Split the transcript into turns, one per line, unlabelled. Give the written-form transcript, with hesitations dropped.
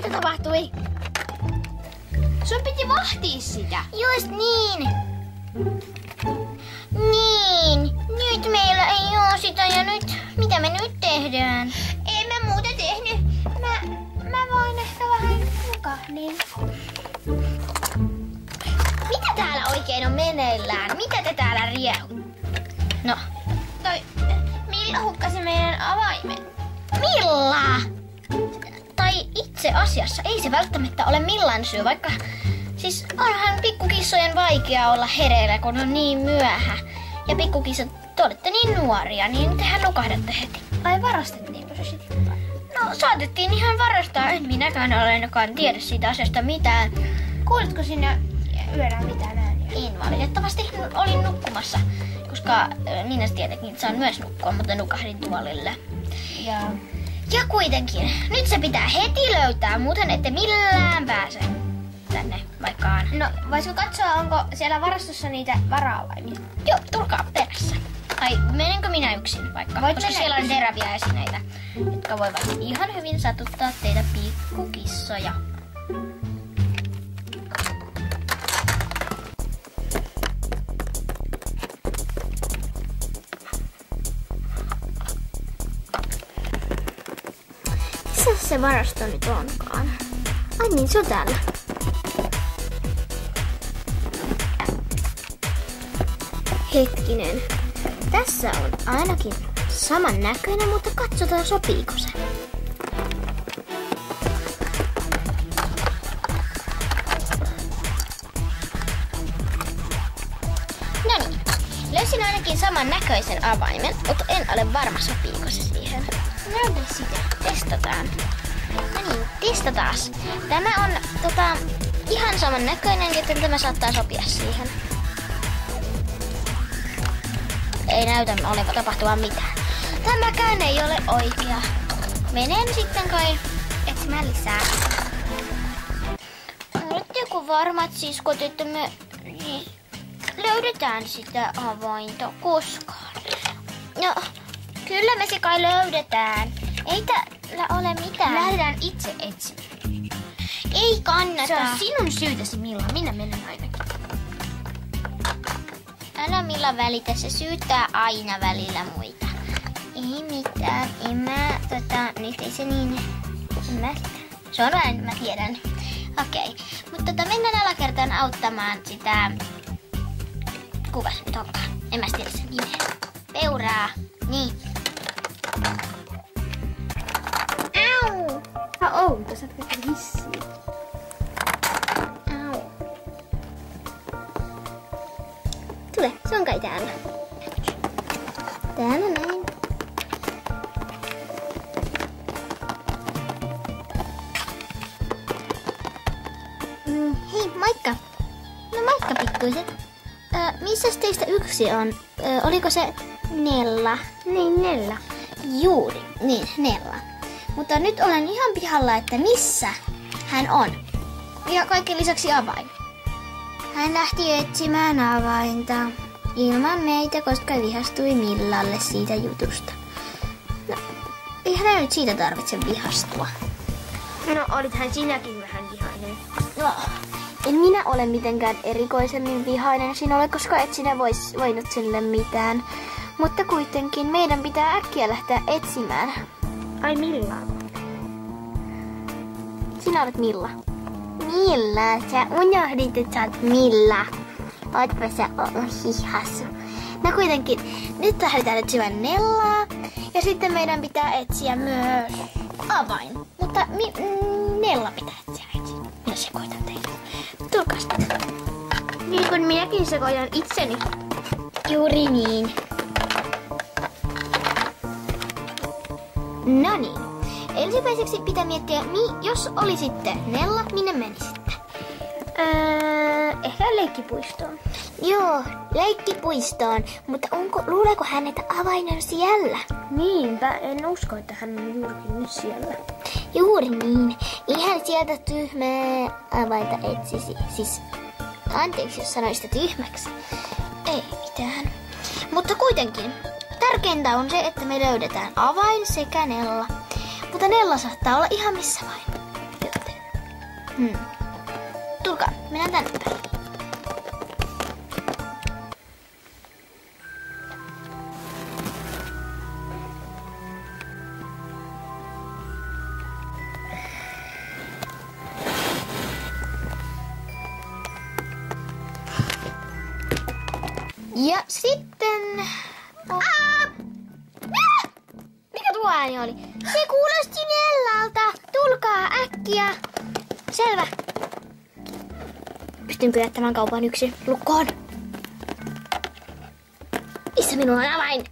Mitä tapahtui? Sun piti vahtia sitä.
Just niin. Niin. Nyt meillä ei oo sitä ja nyt... Mitä me nyt tehdään?
En mä muuta tehnyt. Mä voin ehkä vähän nukahdin. Mitä täällä oikein on meneillään? Mitä te täällä riehut?
No.
Milla hukkasi meidän avaimen.
Milla! Tai itse asiassa ei se välttämättä ole Millan syy, vaikka... Siis onhan pikkukissojen vaikea olla hereillä, kun on niin myöhä. Ja pikkukissat, te olette niin nuoria, niin tehän nukahdatte heti.
Ai varastettiinko se sitten?
No saatettiin ihan varastaa, en minäkään ole ainakaan tiedä siitä asiasta mitään.
Kuulitko sinne yöllä mitään ääniä?
En valitettavasti, olin nukkumassa, koska Niina tietenkin saan myös nukkua, mutta nukahdin tuolille. Ja kuitenkin, nyt se pitää heti löytää, muuten ette millään pääse tänne vaikkaan.
No, voisiko katsoa, onko siellä varastossa niitä vara-avaimia?
Joo, tulkaa perässä. Ai, menenkö minä yksin vaikka?
Voit
koska siellä on teräviä esineitä, jotka voivat ihan hyvin satuttaa teitä pikkukissoja.
Missä se varasto nyt onkaan? Ai niin, se on täällä. Hetkinen. Tässä on ainakin saman näköinen, mutta katsotaan sopiiko se.
Noniin, löysin ainakin saman näköisen avaimen, mutta en ole varma sopiiko se siihen.
Näytä sitä.
Testataan. No niin, testataas. Tämä on ihan saman näköinen, joten tämä saattaa sopia siihen. Ei näytä olevan tapahtuvan mitään. Tämäkään ei ole oikea. Menen sitten kai etsimään lisää. Oletteko varmat siskot, että me löydetään sitä avainta koskaan? No, kyllä me se kai löydetään. Ei täällä ole mitään.
Lähdetään itse etsimään.
Ei kannata.
Se on sinun syytäsi, Milla. Minä menen ainakin.
Älä Milla välitä, se syyttää aina välillä muita. Ei mitään, en mä, nyt ei se niin, se on vain, mä tiedän. Okei, mutta mennään alakertaan auttamaan sitä, kuka se nyt onkaan, en mä tiedä sen nimeä. Peuraa, niin.
Au! Outo, sä oot käynyt hissiä. Au. Tule, se on kai täällä. Täällä näin. Hei, moikka. No moikka pikkuiset. Missäs teistä yksi on? Oliko se Nella? Niin, Nella.
Juuri, niin, Nella. Mutta nyt olen ihan pihalla, että missä hän on. Ja kaikki lisäksi avain. Hän lähti etsimään avainta ilman meitä, koska vihastui Millalle siitä jutusta. No, eihän hän nyt siitä tarvitse vihastua.
No, olithan sinäkin vähän vihainen.
No,
en minä ole mitenkään erikoisemmin vihainen sinulle, koska et sinä voinut sille mitään. Mutta kuitenkin meidän pitää äkkiä lähteä etsimään. Ai Milla? Sinä olet Milla. Milla, sä unohdit, että sä oot Milla. Ootpa sä ollut hihassu. No kuitenkin, nyt lähdetään etsimään Nellaa. Ja sitten meidän pitää etsiä myös avain. Mutta Nella pitää etsiä ensin. Minä sekoitan teitä. Tulkaa sitten. Niin kuin minäkin sekoitan itseni.
juuri niin.
No niin. Ensimmäiseksi pitää miettiä, jos olisitte Nella, minne menisitte? Ehkä leikkipuistoon.
Joo, leikkipuistoon, mutta luuleeko hän, että avain on siellä?
Niinpä, en usko, että hän on juurikin nyt siellä.
Juuri niin. Ihan sieltä tyhmää avainta etsisi. Siis, anteeksi, jos sanoin sitä tyhmäksi. Ei mitään. Mutta kuitenkin, tärkeintä on se, että me löydetään avain sekä Nella. Mutta Nella saattaa olla ihan missä vain. Joten
Tulkaa, mennään tänne päin. Ja sitten... Mikä tuo ääni oli? Se kuulosti Nellalta. Tulkaa äkkiä. Selvä. Pystyn pyörättämään kaupan yksin lukkoon. Missä minulla on avain?